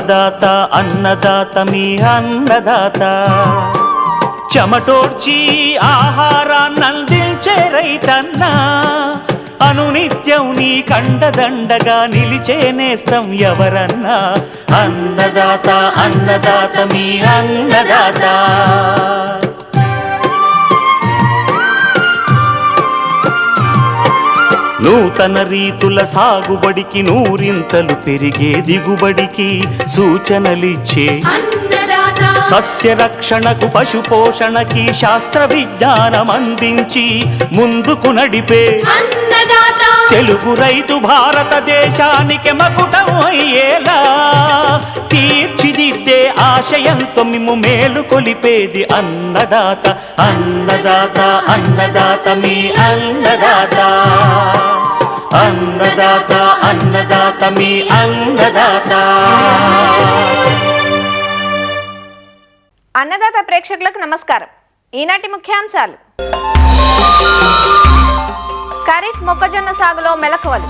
అన్నదాత అన్నదాత మీ అన్నదాత చెమటోడ్చి ఆహారాన్నందించే రైతన్న అనునిత్యం నీ కండదండగా నిలిచే నేస్తం ఎవరన్నా అన్నదాత అన్నదాత మీ అన్నదాత నూతన రీతుల సాగుబడికి నూరింతలు పెరిగే దిగుబడికి సూచనలిచ్చే సస్య రక్షణకు పశు పోషణకి శాస్త్ర విజ్ఞానం అందించి ముందుకు నడిపే తెలుగు రైతు భారతదేశానికి మకుటం అయ్యేలా తీర్చిదిద్దే ఆశయంతో మిమ్ము మేలు కొలిపేది అన్నదాత అన్నదాత అన్నదాత మీ అన్నదాత అన్నదాత అన్నదాత మీ అన్నదాత. అన్నదాత ప్రేక్షకులకు నమస్కారం. ఈనాటి ముఖ్యాంశాలు: ఖరీఫ్ మొక్కజొన్న సాగులో మెలకువలు,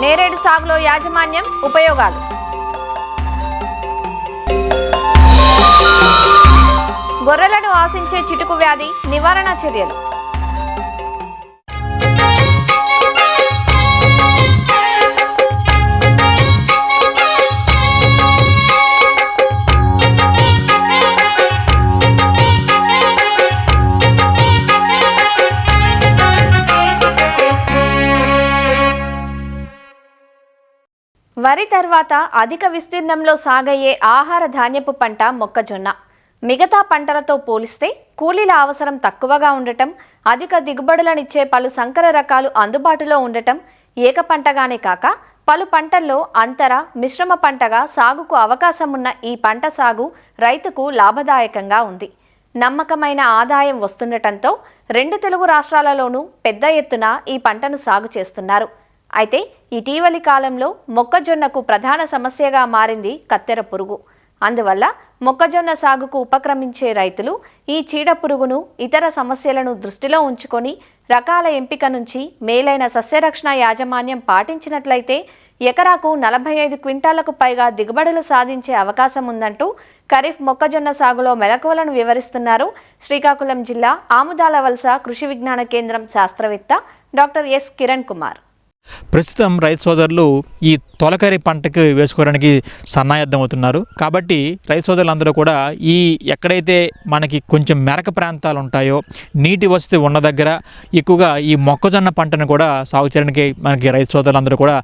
నేరేడు సాగులో యాజమాన్యం ఉపయోగాలు, గొర్రెలను ఆశించే చిటుకు వ్యాధి నివారణ చర్యలు. వరి తర్వాత అధిక విస్తీర్ణంలో సాగయ్యే ఆహార ధాన్యపు పంట మొక్కజొన్న. మిగతా పంటలతో పోలిస్తే కూలీల అవసరం తక్కువగా ఉండటం, అధిక దిగుబడులనిచ్చే పలు సంకర రకాలు అందుబాటులో ఉండటం, ఏక పంటగానే కాక పలు పంటల్లో అంతర మిశ్రమ పంటగా సాగుకు అవకాశం ఉన్న ఈ పంట సాగు రైతుకు లాభదాయకంగా ఉంది. నమ్మకమైన ఆదాయం వస్తుండటంతో రెండు తెలుగు రాష్ట్రాలలోనూ పెద్ద ఎత్తున ఈ పంటను సాగు చేస్తున్నారు. అయితే ఇటీవలి కాలంలో మొక్కజొన్నకు ప్రధాన సమస్యగా మారింది కత్తెర పురుగు. అందువల్ల మొక్కజొన్న సాగుకు ఉపక్రమించే రైతులు ఈ చీడ పురుగును, ఇతర సమస్యలను దృష్టిలో ఉంచుకొని రకాల ఎంపిక నుంచి మేలైన సస్యరక్షణ యాజమాన్యం పాటించినట్లయితే ఎకరాకు 45 క్వింటాలకు పైగా దిగుబడులు సాధించే అవకాశం ఉందంటూ ఖరీఫ్ మొక్కజొన్న సాగులో మెలకువలను వివరిస్తున్నారు శ్రీకాకుళం జిల్లా ఆముదాల వలస కృషి విజ్ఞాన కేంద్రం శాస్త్రవేత్త డాక్టర్ ఎస్ కిరణ్ కుమార్. ప్రస్తుతం రైతు సోదరులు ఈ తొలకరి పంటకు వేసుకోవడానికి సన్నాయద్దం అవుతున్నారు. కాబట్టి రైతు సోదరులందరూ కూడా ఈ ఎక్కడైతే మనకి కొంచెం మెరక ప్రాంతాలు ఉంటాయో, నీటి వసతి ఉన్న దగ్గర ఎక్కువగా ఈ మొక్కజొన్న పంటను కూడా సాగు చేయడానికి మనకి రైతు సోదరులందరూ కూడా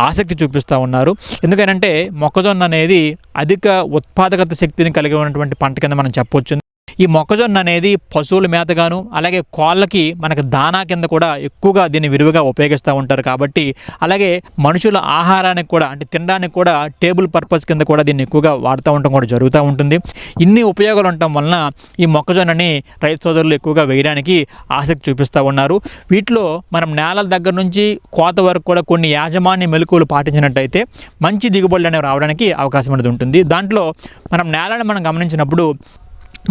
ఆసక్తి చూపిస్తూ ఉన్నారు. ఎందుకంటే మొక్కజొన్న అనేది అధిక ఉత్పాదకత శక్తిని కలిగి ఉన్నటువంటి పంట కింద మనం చెప్పవచ్చు. ఈ మొక్కజొన్న అనేది పశువుల మేతగాను, అలాగే కోళ్ళకి మనకు దానా కింద కూడా ఎక్కువగా దీన్ని విరివిగా ఉపయోగిస్తూ ఉంటారు. కాబట్టి అలాగే మనుషుల ఆహారానికి కూడా, అంటే తినడానికి కూడా టేబుల్ పర్పస్ కింద కూడా దీన్ని ఎక్కువగా వాడుతూ ఉండటం కూడా జరుగుతూ ఉంటుంది. ఇన్ని ఉపయోగాలు ఉండటం వలన ఈ మొక్కజొన్నని రైతు సోదరులు ఎక్కువగా వేయడానికి ఆసక్తి చూపిస్తూ ఉన్నారు. వీటిలో మనం నేలల దగ్గర నుంచి కోత వరకు కూడా కొన్ని యాజమాన్య మెలకువలు పాటించినట్టయితే మంచి దిగుబడులు అనేవి రావడానికి అవకాశం అనేది ఉంటుంది. దాంట్లో మనం నేలను మనం గమనించినప్పుడు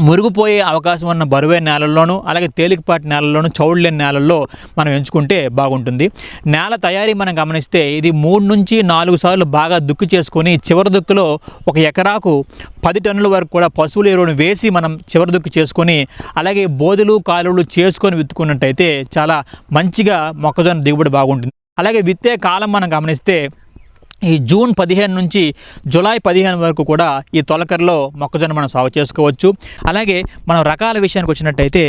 మురుగుపోయే అవకాశం ఉన్న బరువైన నేలల్లోనూ, అలాగే తేలికపాటి నేలల్లోనూ, చౌడు లేని నేలల్లో మనం ఎంచుకుంటే బాగుంటుంది. నేల తయారీ మనం గమనిస్తే ఇది 3 నుంచి 4 సార్లు బాగా దుక్కు చేసుకొని చివరి దుక్కులో ఒక ఎకరాకు 10 టన్నుల వరకు కూడా పశువుల ఎరువును వేసి మనం చివరి దుక్కు చేసుకొని, అలాగే బోధులు కాలువలు చేసుకొని విత్తుకున్నట్టయితే చాలా మంచిగా మొక్కజొన్న దిగుబడి బాగుంటుంది. అలాగే విత్తే కాలం మనం గమనిస్తే ఈ జూన్ 15 నుంచి జూలై 15 వరకు కూడా ఈ తొలకరలో మొక్కజొన్న మనం సాగు చేసుకోవచ్చు. అలాగే మనం రకాల విషయానికి వచ్చినట్టయితే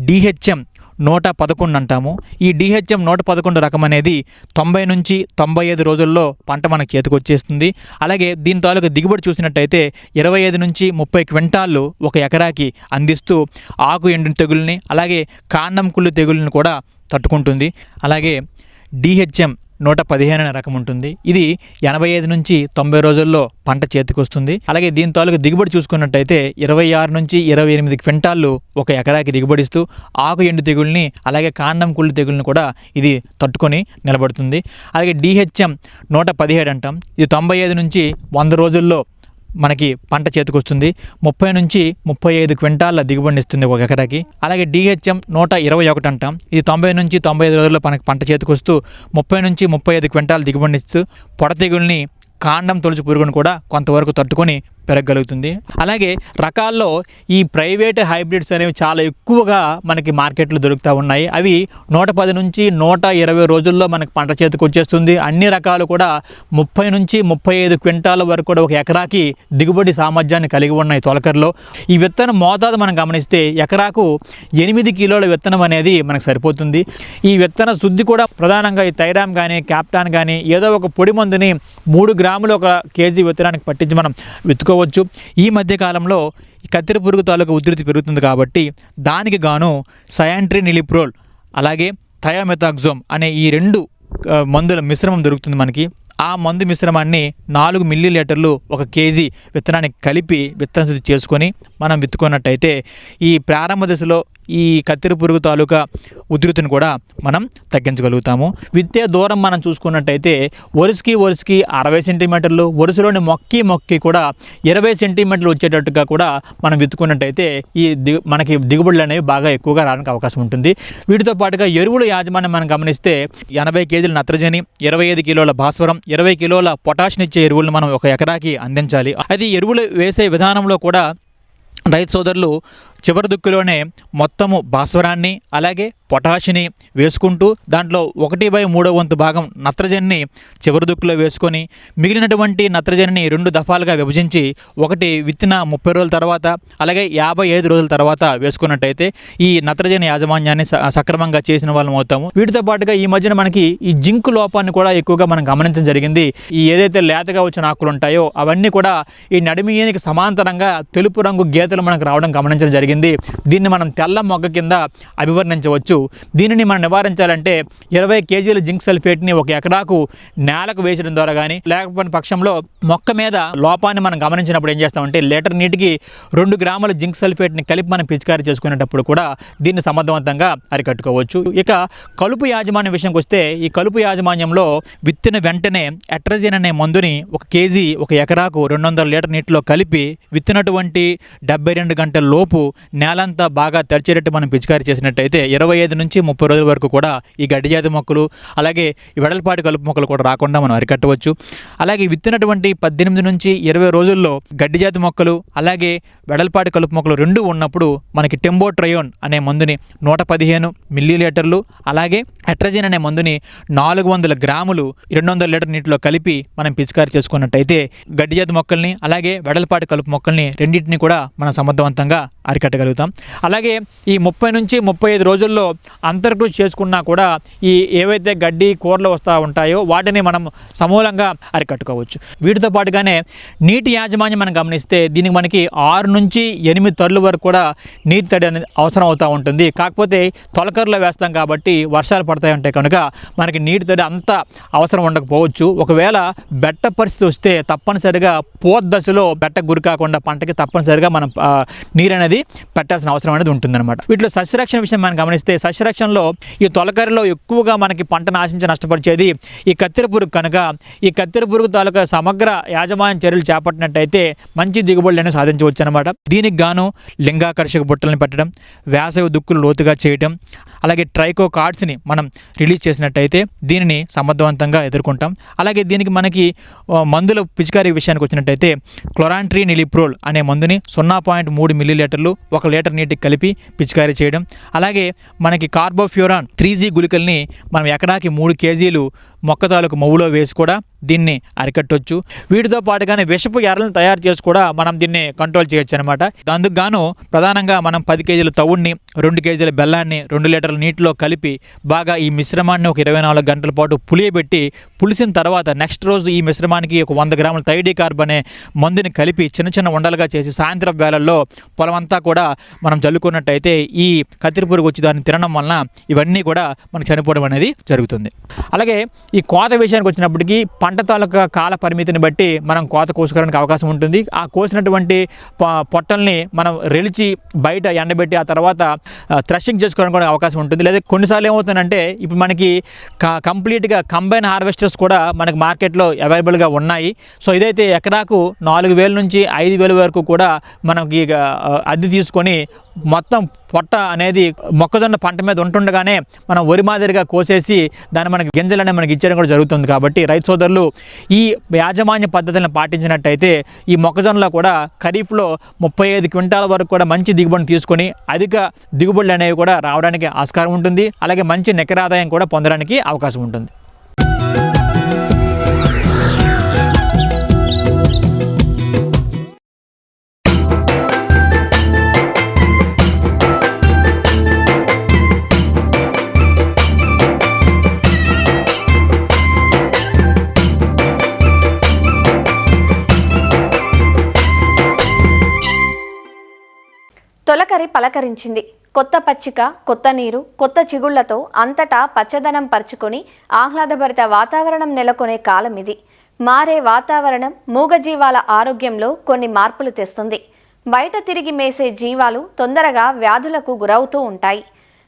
DHM 111 అంటాము. ఈ DHM 111 రకం అనేది 90 నుంచి 95 రోజుల్లో పంట మనకు చేతికి వచ్చేస్తుంది. అలాగే దీని తాలూకు దిగుబడి చూసినట్టయితే 25 నుంచి 30 క్వింటాళ్ళు ఒక ఎకరాకి అందిస్తూ ఆకు ఎండు తెగుల్ని, అలాగే కాండం కుళ్ళు తెగుల్ని కూడా తట్టుకుంటుంది. అలాగే DHM 115 అనే రకం ఉంటుంది. ఇది 85 నుంచి 90 రోజుల్లో పంట చేతికి వస్తుంది. అలాగే దీని తాలూకు దిగుబడి చూసుకున్నట్టయితే 26 నుంచి 28 క్వింటాళ్ళు ఒక ఎకరాకి దిగుబడిస్తూ ఆకు ఎండు తెగుల్ని, అలాగే కాండం కుళ్ళు తెగుల్ని కూడా ఇది తట్టుకొని నిలబడుతుంది. అలాగే DHM 117 అంటాం. ఇది 95 నుంచి 100 రోజుల్లో మనకి పంట చేతికొస్తుంది. 30 నుంచి 35 క్వింటాల దిగుబడిని ఇస్తుంది ఒక ఎకరాకి. అలాగే DHM 121 అంటాం. ఇది 90 నుంచి 95 రోజుల్లో మనకి పంట చేతికొస్తూ 30 నుంచి 35 క్వింటాల దిగుబడిని ఇస్తూ పొడ తెగుల్ని, కాండం తొలుచు పురుగును కూడా కొంతవరకు తట్టుకొని పెరగగలుగుతుంది. అలాగే రకాల్లో ఈ ప్రైవేట్ హైబ్రిడ్స్ అనేవి చాలా ఎక్కువగా మనకి మార్కెట్లో దొరుకుతూ ఉన్నాయి. అవి 110 నుంచి 120 రోజుల్లో మనకి పంట చేతికి వచ్చేస్తుంది. అన్ని రకాలు కూడా 30 నుంచి 35 క్వింటాల వరకు కూడా ఒక ఎకరాకి దిగుబడి సామర్థ్యాన్ని కలిగి ఉన్నాయి తొలకరిలో. ఈ విత్తనం మోతాదు మనం గమనిస్తే ఎకరాకు 8 కిలోల విత్తనం అనేది మనకు సరిపోతుంది. ఈ విత్తన శుద్ధి కూడా ప్రధానంగా ఈ థైరామ్ కానీ, క్యాప్టాన్ కానీ ఏదో ఒక పొడి మందుని 3 గ్రాములు ఒక కేజీ విత్తనానికి పట్టించి మనం విత్తుకోవచ్చు. ఈ మధ్య కాలంలో కత్తెర పురుగు తాలూకు ఉధృతి పెరుగుతుంది కాబట్టి దానికి గాను సయాంట్రినిలిప్రోల్ అలాగే థయామెథాక్సోమ్ అనే ఈ 2 మందుల మిశ్రమం దొరుకుతుంది మనకి. ఆ మందు మిశ్రమాన్ని 4 మిల్లీలీటర్లు ఒక కేజీ విత్తనానికి కలిపి విత్తన శుద్ధి చేసుకొని మనం విత్తుకున్నట్టయితే ఈ ప్రారంభ దశలో ఈ కత్తెర పురుగు తాలూకా ఉధృతిని కూడా మనం తగ్గించగలుగుతాము. విత్తే దూరం మనం చూసుకున్నట్టయితే వరుసకి 60 సెంటీమీటర్లు, వరుసలోని మొక్కి కూడా 20 సెంటీమీటర్లు వచ్చేటట్టుగా కూడా మనం విత్తుకున్నట్టయితే ఈ మనకి దిగుబడులు అనేవి బాగా ఎక్కువగా రావడానికి అవకాశం ఉంటుంది. వీటితో పాటుగా ఎరువుల యాజమాన్యం మనం గమనిస్తే 80 కేజీల నత్రజని, 25 కిలోల భాస్వరం, 20 కిలోల పొటాషియం ఎరువులను మనం ఒక ఎకరాకి అందించాలి. అది ఎరువులు వేసే విధానంలో కూడా రైతు సోదరులు చివరి దుక్కులోనే మొత్తము భాస్వరాన్ని అలాగే పొటాషిని వేసుకుంటూ దాంట్లో 1/3 వంతు భాగం నత్రజనిని చివరి దుక్కులో వేసుకొని మిగిలినటువంటి నత్రజనిని 2 దఫాలుగా విభజించి ఒకటి విత్తిన 30 రోజుల తర్వాత అలాగే 55 రోజుల తర్వాత వేసుకున్నట్టయితే ఈ నత్రజని యాజమాన్యాన్ని సక్రమంగా చేసిన వాళ్ళం అవుతాము. వీటితో పాటుగా ఈ మధ్యన మనకి ఈ జింక్ లోపాన్ని కూడా ఎక్కువగా మనం గమనించడం జరిగింది. ఈ ఏదైతే లేతగా వచ్చిన ఆకులు ఉంటాయో అవన్నీ కూడా ఈ నడిమియానికి సమాంతరంగా తెలుపు రంగు గీతలు మనకు రావడం గమనించడం జరిగింది. దీన్ని మనం తెల్ల మొగ్గ కింద అభివర్ణించవచ్చు. దీనిని మనం నివారించాలంటే 20 కేజీల జింక్ సల్ఫేట్ని ఒక ఎకరాకు నేలకు వేసడం ద్వారా కానీ లేకపోయిన పక్షంలో మొక్క మీద లోపాన్ని మనం గమనించినప్పుడు ఏం చేస్తామంటే లీటర్ నీటికి 2 గ్రాముల జింక్ సల్ఫేట్ని కలిపి మనం పిచికారీ చేసుకునేటప్పుడు కూడా దీన్ని సమర్థవంతంగా అరికట్టుకోవచ్చు. ఇక కలుపు యాజమాన్యం విషయంకి వస్తే ఈ కలుపు యాజమాన్యంలో విత్తిన వెంటనే అట్రజిన్ అనే మందుని 1 కేజీ ఒక ఎకరాకు 200 లీటర్ నీటిలో కలిపి విత్తినటువంటి 72 గంటల లోపు నేలంతా బాగా తడిచేటట్టు మనం పిచికారీ చేసినట్టయితే 25 నుంచి 30 రోజుల వరకు కూడా ఈ గడ్డి జాతి మొక్కలు అలాగే ఈ వెడల్పాటి కలుపు మొక్కలు కూడా రాకుండా మనం అరికట్టవచ్చు. అలాగే విత్తినటువంటి 18 నుంచి 20 రోజుల్లో గడ్డి జాతి మొక్కలు అలాగే వెడల్పాటి కలుపు మొక్కలు 2 ఉన్నప్పుడు మనకి టెంబోట్రయోన్ అనే మందుని 115 మిల్లీలీటర్లు అలాగే అట్రజిన్ అనే మందుని 400 గ్రాములు 200 లీటర్ నీటిలో కలిపి మనం పిచికారీ చేసుకున్నట్టయితే గడ్డి జాతి మొక్కల్ని అలాగే వెడల్పాటి కలుపు మొక్కల్ని రెండింటిని కూడా మనం సమర్థవంతంగా అరికట్టగలుగుతాం. అలాగే ఈ 30 నుంచి 35 రోజుల్లో అంతర్కృషి చేసుకున్నా కూడా ఈ ఏవైతే గడ్డి కూరలు వస్తూ ఉంటాయో వాటిని మనం సమూలంగా అరికట్టుకోవచ్చు. వీటితో పాటుగానే నీటి యాజమాన్యం మనం గమనిస్తే దీనికి మనకి 6 నుంచి 8 తడుల వరకు కూడా నీటి తడి అనేది అవసరం అవుతూ ఉంటుంది. కాకపోతే తొలకరిలో వేస్తాం కాబట్టి వర్షాలు పడతాయి అంటే కనుక మనకి నీటి తడి అంత అవసరం ఉండకపోవచ్చు. ఒకవేళ బెట్ట పరిస్థితి వస్తే తప్పనిసరిగా దశలో బెట్టకు గురి కాకుండా పంటకి తప్పనిసరిగా మనం నీరు అనేది పెట్టాల్సిన అవసరం అనేది ఉంటుందన్నమాట. వీటిలో సస్యరక్షణ విషయం మనం గమనిస్తే సస్యరక్షణలో ఈ తొలకరిలో ఎక్కువగా మనకి పంటను ఆశించి నష్టపరిచేది ఈ కత్తెర పురుగు కనుక ఈ కత్తెర పురుగు తాలూకా సమగ్ర యాజమాన్య చర్యలు చేపట్టినట్టయితే మంచి దిగుబడులను సాధించవచ్చు అనమాట. దీనికి గాను లింగాకర్షక బుట్టలను పెట్టడం, వేసవి దుక్కులు లోతుగా చేయడం అలాగే ట్రైకో కార్డ్స్ని మనం రిలీజ్ చేసినట్టయితే దీనిని సమర్థవంతంగా ఎదుర్కొంటాం. అలాగే దీనికి మనకి మందుల పిచికారీ విషయానికి వచ్చినట్టయితే క్లోరాంట్రినిలిప్రోల్ అనే మందుని 0.3 మిల్లీలీటర్లు 1 లీటర్ నీటికి కలిపి పిచికారీ చేయడం. అలాగే మనకి కార్బోఫ్యూరాన్ 3G గుళికల్ని మనం ఎకరాకి 3 కేజీలు మొక్క తాలూకు మొవ్వులో వేసి కూడా దీన్ని అరికట్టవచ్చు. వీటితో పాటుగానే విషపు ఎర్రలను తయారు చేసి కూడా మనం దీన్ని కంట్రోల్ చేయొచ్చు అనమాట. అందుకు గాను ప్రధానంగా మనం 10 కేజీల తవుడిని 2 కేజీల బెల్లాన్ని 2 లీటర్ల నీటిలో కలిపి బాగా ఈ మిశ్రమాన్ని ఒక 24 గంటల పాటు పులియబెట్టి పులిసిన తర్వాత నెక్స్ట్ రోజు ఈ మిశ్రమానికి ఒక 100 గ్రాముల థైడికార్బ్ అనే మందుని కలిపి చిన్న చిన్న ఉండలుగా చేసి సాయంత్రం వేళల్లో పొలమంతా కూడా మనం జల్లుకున్నట్టయితే ఈ కత్తెర పురుగు వచ్చి దాన్ని తినడం వలన ఇవన్నీ కూడా మనకు చనిపోవడం అనేది జరుగుతుంది. అలాగే ఈ కోత విషయానికి వచ్చినప్పటికీ పంట తాలూకా కాల పరిమితిని బట్టి మనం కోత కోసుకోవడానికి అవకాశం ఉంటుంది. ఆ కోసినటువంటి పొట్టల్ని మనం రెలిచి బయట ఎండబెట్టి ఆ తర్వాత థ్రెషింగ్ చేసుకోవడానికి కూడా అవకాశం ఉంటుంది. లేదా కొన్నిసార్లు ఏమవుతుందంటే ఇప్పుడు మనకి కంప్లీట్గా కంబైన్ హార్వెస్టర్స్ కూడా మనకి మార్కెట్లో అవైలబుల్గా ఉన్నాయి. సో ఇదైతే ఎకరాకు 4,000 నుంచి 5,000 వరకు కూడా మనకి అద్దె తీసుకొని మొత్తం పొట్ట అనేది మొక్కజొన్న పంట మీద ఉంటుండగానే మనం వరి మాదిరిగా కోసేసి దాన్ని మనకి గింజలు అనేది మనకి ఇచ్చేయడం కూడా జరుగుతుంది. కాబట్టి రైతు సోదరులు ఈ యాజమాన్య పద్ధతులను పాటించినట్టయితే ఈ మొక్కజొన్నలో కూడా ఖరీఫ్లో 35 క్వింటాల వరకు కూడా మంచి దిగుబడిని తీసుకొని అధిక దిగుబడులు అనేవి కూడా రావడానికి ఆస్కారం ఉంటుంది. అలాగే మంచి నికర ఆదాయం కూడా పొందడానికి అవకాశం ఉంటుంది. తొలకరి పలకరించింది. కొత్త పచ్చిక, కొత్త నీరు, కొత్త చిగుళ్లతో అంతటా పచ్చదనం పరుచుకొని ఆహ్లాదభరిత వాతావరణం నెలకొనే కాలం ఇది. మారే వాతావరణం మూగజీవాల ఆరోగ్యంలో కొన్ని మార్పులు తెస్తుంది. బయట తిరిగి మేసే జీవాలు తొందరగా వ్యాధులకు గురవుతూ ఉంటాయి.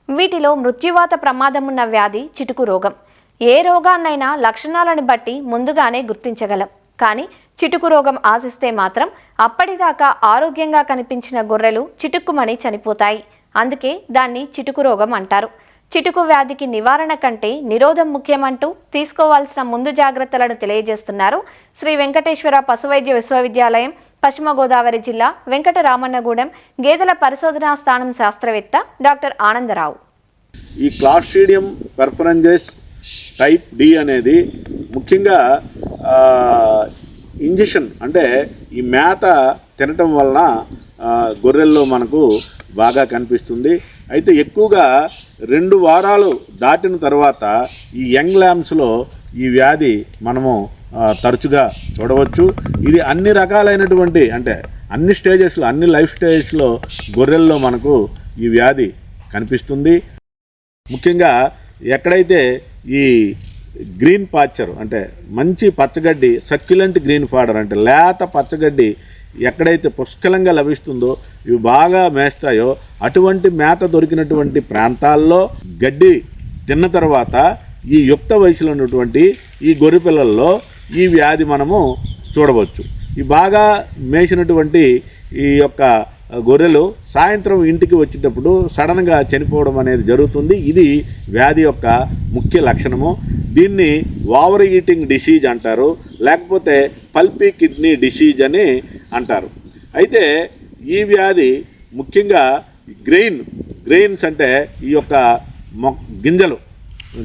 వీటిలో మృత్యువాత ప్రమాదమున్న వ్యాధి చిటుకు రోగం. ఏ రోగాన్నైనా లక్షణాలను బట్టి ముందుగానే గుర్తించగలం. కానీ చిటుకు రోగం ఆశిస్తే మాత్రం అప్పటిదాకా ఆరోగ్యంగా కనిపించిన గొర్రెలు చిటుక్కుమని చనిపోతాయి. అందుకే దాన్ని చిటుకు రోగం అంటారు. చిటుకు వ్యాధికి నివారణ కంటే నిరోధం ముఖ్యమంటూ తీసుకోవాల్సిన ముందు జాగ్రత్తలను తెలియజేస్తున్నారు శ్రీ వెంకటేశ్వర పశువైద్య విశ్వవిద్యాలయం, పశ్చిమ గోదావరి జిల్లా వెంకటరామన్నగూడెం గేదెల పరిశోధనా స్థానం శాస్త్రవేత్త డాక్టర్ ఆనందరావు. ఈ క్లాస్ట్రీడియం పెర్ఫరెంజెస్ టైప్ డి అనేది ముఖ్యంగా ఇంజెక్షన్ అంటే ఈ మేత తినటం వలన గొర్రెల్లో మనకు బాగా కనిపిస్తుంది. అయితే ఎక్కువగా 2 వారాలు దాటిన తర్వాత ఈ యంగ్ ల్యాంబ్స్లో ఈ వ్యాధి మనము తరచుగా చూడవచ్చు. ఇది అన్ని రకాలైనటువంటి అంటే అన్ని స్టేజెస్లో అన్ని లైఫ్ స్టేజెస్లో గొర్రెల్లో మనకు ఈ వ్యాధి కనిపిస్తుంది. ముఖ్యంగా ఎక్కడైతే ఈ గ్రీన్ పాస్చర్ అంటే మంచి పచ్చగడ్డి, సక్యులెంట్ గ్రీన్ ఫాడర్ అంటే లేత పచ్చగడ్డి ఎక్కడైతే పుష్కలంగా లభిస్తుందో ఇవి బాగా మేస్తాయో అటువంటి మేత దొరికినటువంటి ప్రాంతాల్లో గడ్డి తిన్న తర్వాత ఈ యుక్త వయసులో ఉన్నటువంటి ఈ గొర్రె పిల్లల్లో ఈ వ్యాధి మనము చూడవచ్చు. ఈ బాగా మేసినటువంటి ఈ యొక్క గొర్రెలు సాయంత్రం ఇంటికి వచ్చేటప్పుడు సడన్గా చనిపోవడం అనేది జరుగుతుంది. ఇది వ్యాధి యొక్క ముఖ్య లక్షణము. దీన్ని ఓవర్ ఈటింగ్ డిసీజ్ అంటారు, లేకపోతే పల్పీ కిడ్నీ డిసీజ్ అని అంటారు. అయితే ఈ వ్యాధి ముఖ్యంగా గ్రెయిన్స్ అంటే ఈ యొక్క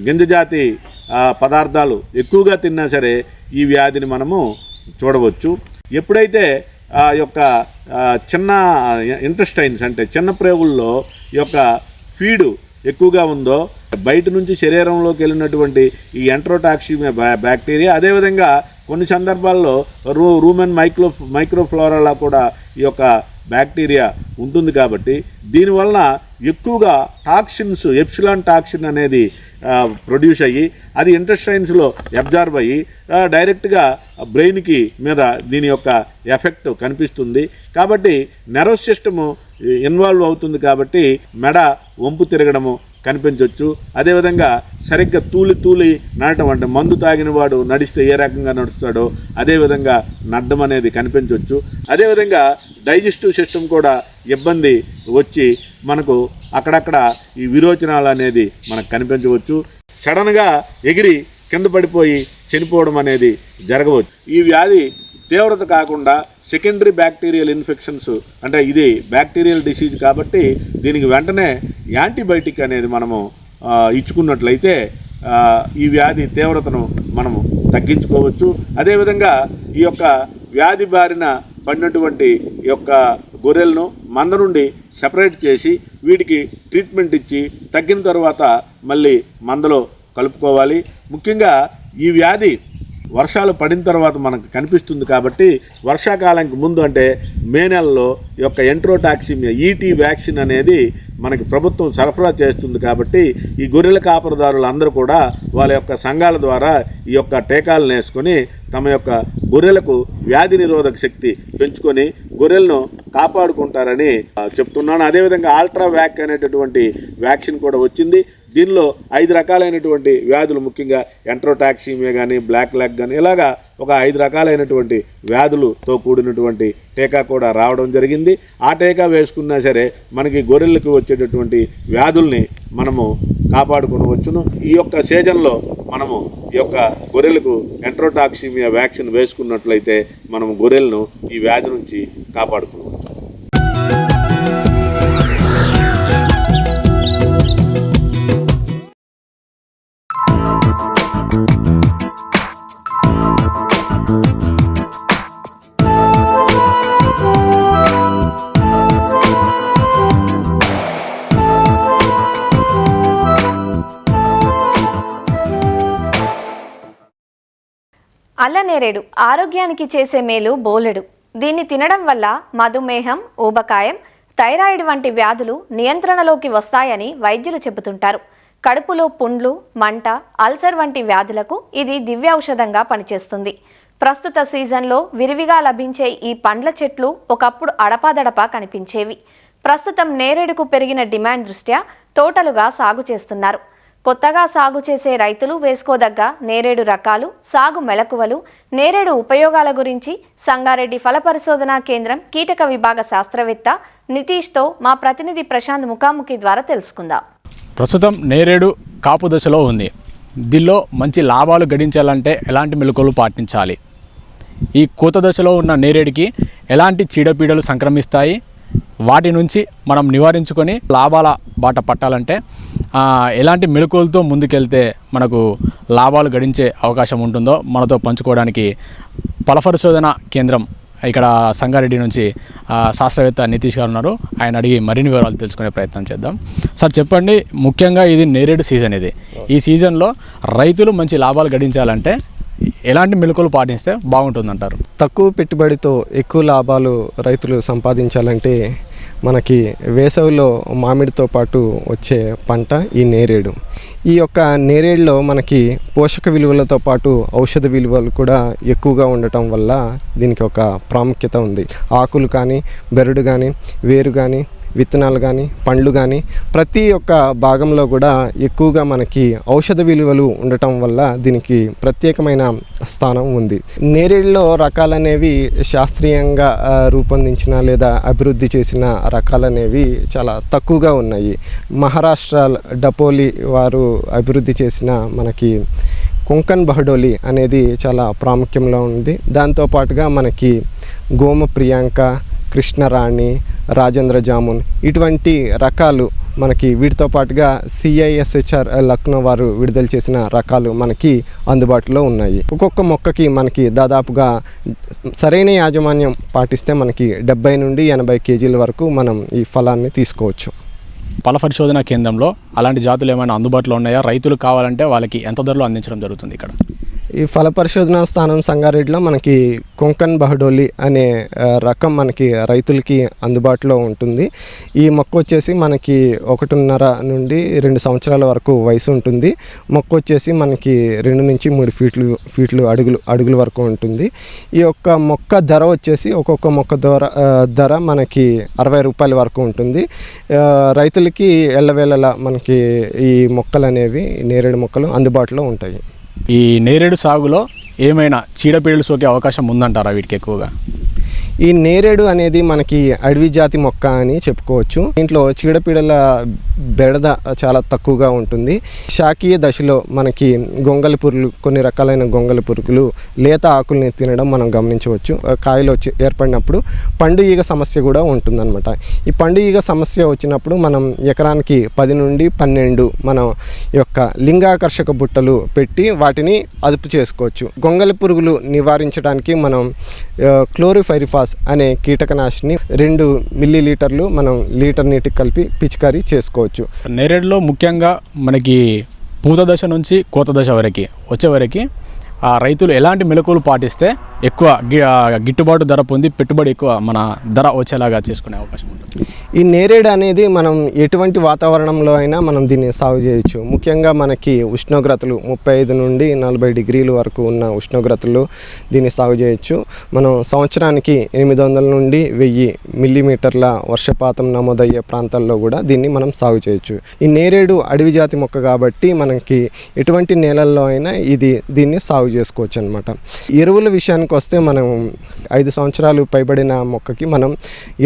గింజ జాతి పదార్థాలు ఎక్కువగా తిన్నా సరే ఈ వ్యాధిని మనము చూడవచ్చు. ఎప్పుడైతే ఆ యొక్క చిన్న ఇంటెస్టైన్స్ అంటే చిన్న ప్రేగుల్లో ఈ యొక్క ఫీడు ఎక్కువగా ఉందో బయట నుంచి శరీరంలోకి వెళ్ళినటువంటి ఈ ఎంట్రోటాక్సిమియా బ్యాక్టీరియా, అదేవిధంగా కొన్ని సందర్భాల్లో రూమెన్ మైక్రోఫ్లోరాలా కూడా ఈ యొక్క బ్యాక్టీరియా ఉంటుంది. కాబట్టి దీనివలన ఎక్కువగా టాక్సిన్స్, ఎప్సిలాన్ టాక్సిన్ అనేది ప్రొడ్యూస్ అయ్యి అది ఇంటెస్టైన్స్లో అబ్జార్బ్ అయ్యి డైరెక్ట్గా బ్రెయిన్కి మీద దీని యొక్క ఎఫెక్ట్ కనిపిస్తుంది. కాబట్టి నర్వస్ సిస్టము ఇన్వాల్వ్ అవుతుంది. కాబట్టి మెడ వంపు తిరగడము కనిపించవచ్చు. అదేవిధంగా సరిగ్గా తూలి నడటం అంటే మందు తాగిన వాడు నడిస్తే ఏ రకంగా నడుస్తాడో అదేవిధంగా నడ్డం అనేది కనిపించవచ్చు. అదేవిధంగా డైజెస్టివ్ సిస్టమ్ కూడా ఇబ్బంది వచ్చి మనకు అక్కడక్కడ ఈ విరోచనాలు అనేది మనకు కనిపించవచ్చు. సడన్గా ఎగిరి కింద పడిపోయి చనిపోవడం అనేది జరగవచ్చు. ఈ వ్యాధి తీవ్రత కాకుండా సెకండరీ బ్యాక్టీరియల్ ఇన్ఫెక్షన్స్ అంటే ఇది బ్యాక్టీరియల్ డిసీజ్ కాబట్టి దీనికి వెంటనే యాంటీబయాటిక్ అనేది మనము ఇచ్చుకున్నట్లయితే ఈ వ్యాధి తీవ్రతను మనము తగ్గించుకోవచ్చు. అదేవిధంగా ఈ యొక్క వ్యాధి బారిన పడినటువంటి ఈ యొక్క గొర్రెలను మంద నుండి సెపరేట్ చేసి వీటికి ట్రీట్మెంట్ ఇచ్చి తగ్గిన తర్వాత మళ్ళీ మందలో కలుపుకోవాలి. ముఖ్యంగా ఈ వ్యాధి వర్షాలు పడిన తర్వాత మనకు కనిపిస్తుంది కాబట్టి వర్షాకాలానికి ముందు అంటే మే నెలలో ఈ యొక్క ఎంట్రోటాక్సిమియా ఈటీ వ్యాక్సిన్ అనేది మనకి ప్రభుత్వం సరఫరా చేస్తుంది. కాబట్టి ఈ గొర్రెల కాపరిదారులు అందరూ కూడా వాళ్ళ యొక్క సంఘాల ద్వారా ఈ యొక్క టీకాలను వేసుకొని తమ యొక్క గొర్రెలకు వ్యాధి నిరోధక శక్తి పెంచుకొని గొర్రెలను కాపాడుకుంటారని చెప్తున్నాను. అదేవిధంగా అల్ట్రా వ్యాక్ అనేటటువంటి వ్యాక్సిన్ కూడా వచ్చింది. దీనిలో 5 రకాలైనటువంటి వ్యాధులు, ముఖ్యంగా ఎంట్రోటాక్సిమియా కానీ, బ్లాక్ లెగ్ కానీ, ఇలాగా ఒక 5 రకాలైనటువంటి వ్యాధులతో కూడినటువంటి టీకా కూడా రావడం జరిగింది. ఆ టీకా వేసుకున్నా సరే మనకి గొర్రెలకు వచ్చేటటువంటి వ్యాధుల్ని మనము కాపాడుకోవచ్చును. ఈ యొక్క సీజన్లో మనము ఈ యొక్క గొర్రెలకు ఎంట్రోటాక్సిమియా వ్యాక్సిన్ వేసుకున్నట్లయితే మనము గొర్రెలను ఈ వ్యాధి నుంచి కాపాడుకోవచ్చు. అల్లనేరేడు ఆరోగ్యానికి చేసే మేలు బోలెడు. దీన్ని తినడం వల్ల మధుమేహం, ఊబకాయం, థైరాయిడ్ వంటి వ్యాధులు నియంత్రణలోకి వస్తాయని వైద్యులు చెబుతుంటారు. కడుపులో పుండ్లు, మంట, అల్సర్ వంటి వ్యాధులకు ఇది దివ్యౌషధంగా పనిచేస్తుంది. ప్రస్తుత సీజన్లో విరివిగా లభించే ఈ పండ్ల చెట్లు ఒకప్పుడు అడపాదడపా కనిపించేవి. ప్రస్తుతం నేరేడుకు పెరిగిన డిమాండ్ దృష్ట్యా తోటలుగా సాగు చేస్తున్నారు. కొత్తగా సాగు చేసే రైతులు వేసుకోదగ్గ నేరేడు రకాలు, సాగు మెలకువలు, నేరేడు ఉపయోగాల గురించి సంగారెడ్డి ఫల పరిశోధనా కేంద్రం కీటక విభాగ శాస్త్రవేత్త నితీష్తో మా ప్రతినిధి ప్రశాంత్ ముఖాముఖి ద్వారా తెలుసుకుందాం. ప్రస్తుతం నేరేడు కాపు దశలో ఉంది. దీనిలో మంచి లాభాలు గడించాలంటే ఎలాంటి మెలకువలు పాటించాలి? ఈ కోత దశలో ఉన్న నేరేడుకి ఎలాంటి చీడపీడలు సంక్రమిస్తాయి? వాటి నుంచి మనం నివారించుకొని లాభాల బాట పట్టాలంటే ఎలాంటి మెలకువలతో ముందుకెళ్తే మనకు లాభాలు గడించే అవకాశం ఉంటుందో మనతో పంచుకోవడానికి ఫల పరిశోధన కేంద్రం ఇక్కడ సంగారెడ్డి నుంచి శాస్త్రవేత్త నితీష్ గారు ఉన్నారు. ఆయన అడిగి మరిన్ని వివరాలు తెలుసుకునే ప్రయత్నం చేద్దాం. సార్ చెప్పండి, ముఖ్యంగా ఇది నేరేడు సీజన్. ఈ సీజన్లో రైతులు మంచి లాభాలు గడించాలంటే ఎలాంటి మెలకువలు పాటిస్తే బాగుంటుందంటారు? తక్కువ పెట్టుబడితో ఎక్కువ లాభాలు రైతులు సంపాదించాలంటే మనకి వేసవిలో మామిడితో పాటు వచ్చే పంట ఈ నేరేడు. ఈ యొక్క నేరేడులో మనకి పోషక విలువలతో పాటు ఔషధ విలువలు కూడా ఎక్కువగా ఉండటం వల్ల దీనికి ఒక ప్రాముఖ్యత ఉంది. ఆకులు కానీ, బెరడు కానీ, వేరు కానీ, విత్తనాలు కానీ, పండ్లు కానీ ప్రతి ఒక్క భాగంలో కూడా ఎక్కువగా మనకి ఔషధ విలువలు ఉండటం వల్ల దీనికి ప్రత్యేకమైన స్థానం ఉంది. నేరేడులో రకాలనేవి శాస్త్రీయంగా రూపొందించిన లేదా అభివృద్ధి చేసిన రకాలనేవి చాలా తక్కువగా ఉన్నాయి. మహారాష్ట్ర డపోలి వారు అభివృద్ధి చేసిన మనకి కొంకన్ బహడోలి అనేది చాలా ప్రాముఖ్యంలో ఉంది. దాంతోపాటుగా మనకి గోమ ప్రియాంక, కృష్ణరాణి, రాజేంద్ర జామున్ ఇటువంటి రకాలు మనకి, వీటితో పాటుగా CISHR లక్నో వారు విడుదల చేసిన రకాలు మనకి అందుబాటులో ఉన్నాయి. ఒక్కొక్క మొక్కకి మనకి దాదాపుగా సరైన యాజమాన్యం పాటిస్తే మనకి 70 నుండి 80 కేజీల వరకు మనం ఈ ఫలాన్ని తీసుకోవచ్చు. ఫల పరిశోధన కేంద్రంలో అలాంటి జాతులు ఏమైనా అందుబాటులో ఉన్నాయా? రైతులు కావాలంటే వాళ్ళకి ఎంత ధరలో అందించడం జరుగుతుంది ఇక్కడ? ఈ ఫల పరిశోధన స్థానం సంగారెడ్డిలో మనకి కొంకన్ బహడోలి అనే రకం మనకి రైతులకి అందుబాటులో ఉంటుంది. ఈ మొక్క వచ్చేసి మనకి 1.5 నుండి 2 సంవత్సరాల వరకు వయసు ఉంటుంది. మొక్క వచ్చేసి మనకి 2 నుంచి 3 ఫీట్లు అడుగుల వరకు ఉంటుంది. ఈ యొక్క మొక్క ధర వచ్చేసి ఒక్కొక్క మొక్క ధర మనకి 60 రూపాయల వరకు ఉంటుంది. రైతులకి ఎల్లవేళలా మనకి ఈ మొక్కలు అనేవి, నేరేడు మొక్కలు అందుబాటులో ఉంటాయి. ఈ నేరేడు సాగులో ఏమైనా చీడపీడలు సోకే అవకాశం ఉందంటారా వీటికి ఎక్కువగా? ఈ నేరేడు అనేది మనకి అడవి జాతి మొక్క అని చెప్పుకోవచ్చు. దీంట్లో చీడపీడల బెడద చాలా తక్కువగా ఉంటుంది. శాకీయ దశలో మనకి గొంగళి పురుగులు, కొన్ని రకాలైన గొంగళి పురుగులు లేత ఆకుల్ని తినడం మనం గమనించవచ్చు. కాయలు ఏర్పడినప్పుడు పండు ఈగ సమస్య కూడా ఉంటుందన్నమాట. ఈ పండు ఈగ సమస్య వచ్చినప్పుడు మనం ఎకరానికి 10 నుండి 12 మనం యొక్క లింగాకర్షక బుట్టలు పెట్టి వాటిని అదుపు చేసుకోవచ్చు. గొంగళి పురుగులు నివారించడానికి మనం క్లోరిఫైరిఫాస్ అనే కీటకనాశిని 2 మిల్లీలీటర్లు మనం లీటర్ నీటికి కలిపి పిచికారీ చేసుకోవచ్చు. నేరేడులో ముఖ్యంగా మనకి పూత దశ నుంచి కోత దశ వరకు వచ్చే వరకు రైతులు ఎలాంటి మెలకువలు పాటిస్తే ఎక్కువ గిట్టుబాటు ధర పొంది పెట్టుబడి ఎక్కువ మన ధర వచ్చేలాగా చేసుకునే అవకాశం ఉంటుంది? ఈ నేరేడు అనేది మనం ఎటువంటి వాతావరణంలో అయినా మనం దీన్ని సాగు చేయొచ్చు. ముఖ్యంగా మనకి ఉష్ణోగ్రతలు 35 నుండి 40 డిగ్రీల వరకు ఉన్న ఉష్ణోగ్రతలు దీన్ని సాగు చేయొచ్చు. మనం సంవత్సరానికి 800 నుండి 1000 మిల్లీమీటర్ల వర్షపాతం నమోదయ్యే ప్రాంతాల్లో కూడా దీన్ని మనం సాగు చేయొచ్చు. ఈ నేరేడు అడవి జాతి మొక్క కాబట్టి మనకి ఎటువంటి నేలల్లో అయినా దీన్ని సాగు చేసుకోవచ్చు అనమాట. ఎరువుల విషయానికి వస్తే మనం 5 సంవత్సరాలు పైబడిన మొక్కకి మనం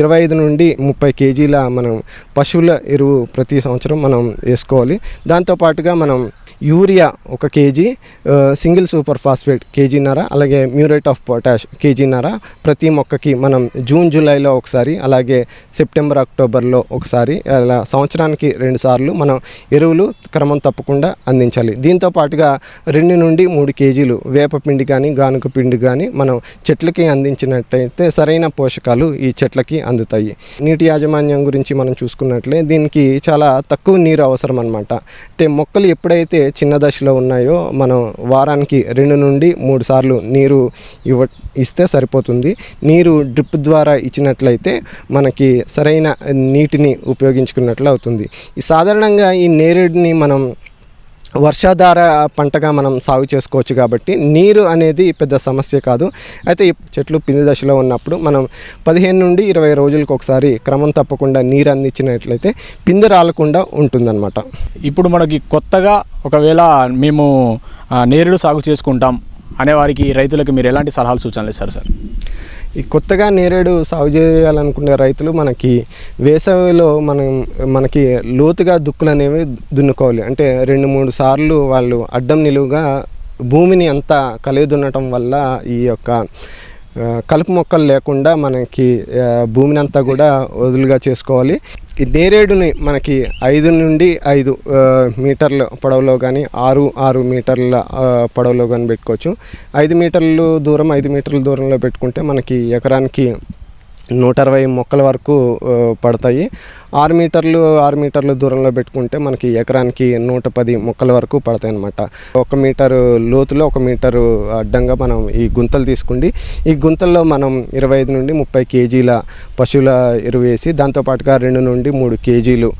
25 నుండి 30 కేజీల మనం పశువుల ఎరువు ప్రతి సంవత్సరం మనం వేసుకోవాలి. దాంతోపాటుగా మనం urea 1 KG, single super phosphate కేజీన్నర, అలాగే మ్యూరేట్ ఆఫ్ పొటాష్ కేజీన్నర ప్రతి మొక్కకి మనం జూన్ జూలైలో ఒకసారి, అలాగే సెప్టెంబర్ అక్టోబర్లో ఒకసారి, అలా సంవత్సరానికి 2 సార్లు మనం ఎరువులు క్రమం తప్పకుండా అందించాలి. దీంతో పాటుగా 2 నుండి 3 కేజీలు వేపపిండి కానీ గానుగ పిండి కానీ మనం చెట్లకి అందించినట్టయితే సరైన పోషకాలు ఈ చెట్లకి అందుతాయి. నీటి యాజమాన్యం గురించి మనం చూసుకున్నట్లే దీనికి చాలా తక్కువ నీరు అవసరం అన్నమాట. అంటే మొక్కలు ఎప్పుడైతే చిన్న దశలో ఉన్నాయో మనం వారానికి 2 నుండి 3 సార్లు నీరు ఇస్తే సరిపోతుంది. నీరు డ్రిప్ ద్వారా ఇచ్చినట్లయితే మనకి సరైన నీటిని ఉపయోగించుకున్నట్లు అవుతుంది. ఈ సాధారణంగా ఈ నేరేడుని మనం వర్షాధార పంటగా మనం సాగు చేసుకోవచ్చు కాబట్టి నీరు అనేది పెద్ద సమస్య కాదు. అయితే ఈ చెట్లు పిండి దశలో ఉన్నప్పుడు మనం 15 నుండి 20 రోజులకు ఒకసారి క్రమం తప్పకుండా నీరు అందించినట్లయితే పిండి రాలకుండా ఉంటుందన్నమాట. ఇప్పుడు మనకి కొత్తగా ఒకవేళ మేము నేరేడు సాగు చేసుకుంటాం అనేవారికి రైతులకు మీరు ఎలాంటి సలహాలు సూచనలు ఇస్తారు సార్? ఈ కొత్తగా నేరేడు సాగు చేయాలనుకునే రైతులు మనకి వేసవిలో మనకి లోతుగా దుక్కులు అనేవి దున్నుకోవాలి. అంటే 2-3 సార్లు వాళ్ళు అడ్డం నిలువుగా భూమిని అంతా కలిగి దున్నటం వల్ల ఈ యొక్క కలుపు మొక్కలు లేకుండా మనకి భూమిని అంతా కూడా వదులుగా చేసుకోవాలి. ఈ నేరేడుని మనకి 5 నుండి 5 మీటర్ల పొడవులో కానీ 6 మీటర్ల పొడవులో కానీ పెట్టుకోవచ్చు. 5 మీటర్లు దూరం 5 మీటర్ల దూరంలో పెట్టుకుంటే మనకి ఎకరానికి 120 మొక్కల వరకు పడతాయి. 6 మీటర్ల దూరంలో పెట్టుకుంటే మనకి ఎకరానికి 110 మొక్కల వరకు పడతాయి అన్నమాట. 1 మీటరు లోతులో 1 మీటరు అడ్డంగా మనం ఈ గుంతలు తీసుకుండి ఈ గుంతల్లో మనం 25 నుండి 30 కేజీల పశువుల ఎరువు వేసి దాంతోపాటుగా 2 నుండి 3 కేజీలు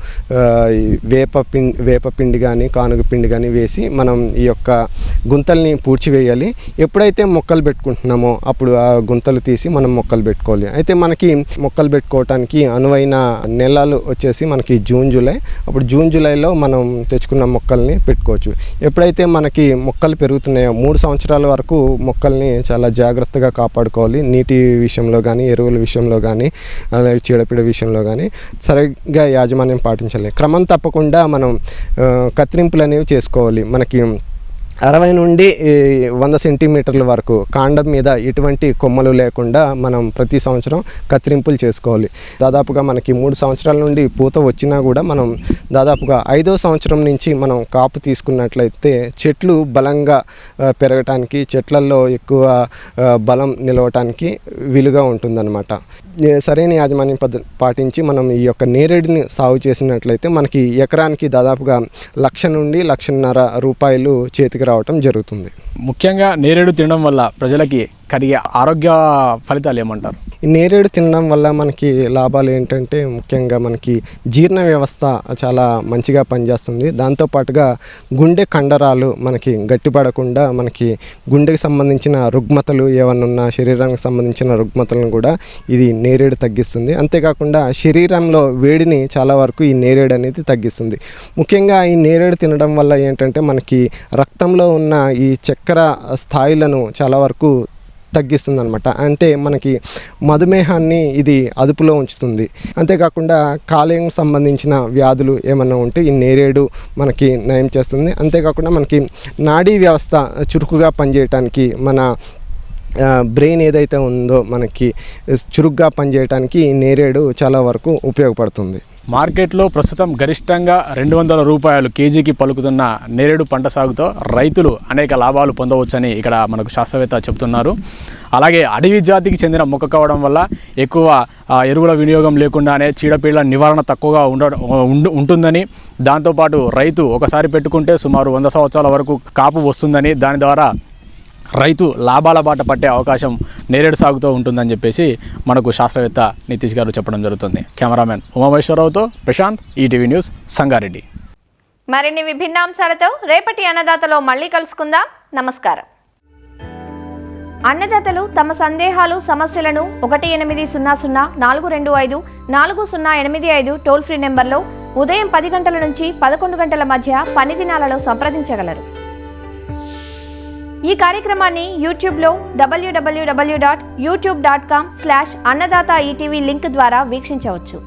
వేపపిండి కానీ కానుగ పిండి కానీ వేసి మనం ఈ యొక్క గుంతల్ని పూడ్చివేయాలి. ఎప్పుడైతే మొక్కలు పెట్టుకుంటున్నామో అప్పుడు ఆ గుంతలు తీసి మనం మొక్కలు పెట్టుకోవాలి. అయితే మనకి మొక్కలు పెట్టుకోవటానికి అనువైన నెలలు వచ్చేసి మనకి జూన్ జూలై. అప్పుడు జూన్ జూలైలో మనం తెచ్చుకున్న మొక్కల్ని పెట్టుకోవచ్చు. ఎప్పుడైతే మనకి మొక్కలు పెరుగుతున్నాయో 3 సంవత్సరాల వరకు మొక్కల్ని చాలా జాగ్రత్తగా కాపాడుకోవాలి. నీటి విషయంలో కానీ ఎరువుల విషయంలో కానీ అలాగే చీడపీడ విషయంలో కానీ సరిగ్గా యాజమాన్యం పాటించాలి. క్రమం తప్పకుండా మనం కత్తిరింపులు అనేవి చేసుకోవాలి. మనకి 60 నుండి 100 సెంటీమీటర్ల వరకు కాండం మీద ఎటువంటి కొమ్మలు లేకుండా మనం ప్రతి సంవత్సరం కత్తిరింపులు చేసుకోవాలి. దాదాపుగా మనకి 3 సంవత్సరాల నుండి పూత వచ్చినా కూడా మనం దాదాపుగా 5వ సంవత్సరం నుంచి మనం కాపు తీసుకున్నట్లయితే చెట్లు బలంగా పెరగటానికి చెట్లల్లో ఎక్కువ బలం నిలవటానికి వీలుగా ఉంటుందన్నమాట. సరైన యాజమాన్యం పాటించి మనం ఈ యొక్క నేరేడుని సాగు చేసినట్లయితే మనకి ఎకరానికి దాదాపుగా 1,00,000 నుండి 1,50,000 రూపాయలు చేతికి రావటం జరుగుతుంది. ముఖ్యంగా నేరేడు తినడం వల్ల ప్రజలకి కలిగే ఆరోగ్య ఫలితాలు ఏమంటారు? ఈ నేరేడు తినడం వల్ల మనకి లాభాలు ఏంటంటే ముఖ్యంగా మనకి జీర్ణ వ్యవస్థ చాలా మంచిగా పనిచేస్తుంది. దాంతోపాటుగా గుండె కండరాలు మనకి గట్టిపడకుండా మనకి గుండెకి సంబంధించిన రుగ్మతలు ఏమన్నా ఉన్నా శరీరానికి సంబంధించిన రుగ్మతలను కూడా ఇది నేరేడు తగ్గిస్తుంది. అంతేకాకుండా శరీరంలో వేడిని చాలా వరకు ఈ నేరేడు అనేది తగ్గిస్తుంది. ముఖ్యంగా ఈ నేరేడు తినడం వల్ల ఏంటంటే మనకి రక్తంలో ఉన్న ఈ చక్కెర స్థాయిలను చాలా వరకు తగ్గిస్తుంది అనమాట. అంటే మనకి మధుమేహాన్ని ఇది అదుపులో ఉంచుతుంది. అంతేకాకుండా కాలేయం సంబంధించిన వ్యాధులు ఏమన్నా ఉంటే ఈ నేరేడు మనకి నయం చేస్తుంది. అంతేకాకుండా మనకి నాడీ వ్యవస్థ చురుకుగా పనిచేయటానికి మన బ్రెయిన్ ఏదైతే ఉందో మనకి చురుగ్గా పనిచేయడానికి ఈ నేరేడు చాలా వరకు ఉపయోగపడుతుంది. మార్కెట్లో ప్రస్తుతం గరిష్టంగా 200 రూపాయలు కేజీకి పలుకుతున్న నేరేడు పంట సాగుతో రైతులు అనేక లాభాలు పొందవచ్చని ఇక్కడ మనకు శాస్త్రవేత్త చెబుతున్నారు. అలాగే అడవి జాతికి చెందిన మొక్క కావడం వల్ల ఎక్కువ ఎరువుల వినియోగం లేకుండానే చీడపీడల నివారణ తక్కువగా ఉంటుందని, దాంతోపాటు రైతు ఒకసారి పెట్టుకుంటే సుమారు 100 సంవత్సరాల వరకు కాపు వస్తుందని, దాని ద్వారా రైతు లాభాల బాట పట్టే అవకాశం నేరేడు సాగుతో ఉంటుందని చెప్పేసి మనకు శాస్త్రవేత్త నితీష్ గారు చెప్పడం జరుగుతుంది. కెమెరామెన్ ఉమామేశ్వరరావుతో ప్రశాంత్, ఈటీవీ న్యూస్, సంగారెడ్డి. మరిన్ని విభిన్న అంశాలతో రేపటి అన్నదాతలో మళ్ళీ కలుసుకుందాం. నమస్కారం. అన్నదాతలు తమ సందేహాలు, సమస్యలను 1800-425-4085 టోల్ ఫ్రీ నెంబర్లో ఉదయం 10 గంటల నుంచి 11 గంటల మధ్య పని దినాలలో సంప్రదించగలరు. ఈ కార్యక్రమాన్ని యూట్యూబ్లో www.youtube.com/annadaata ETV లింక్ ద్వారా వీక్షించవచ్చు.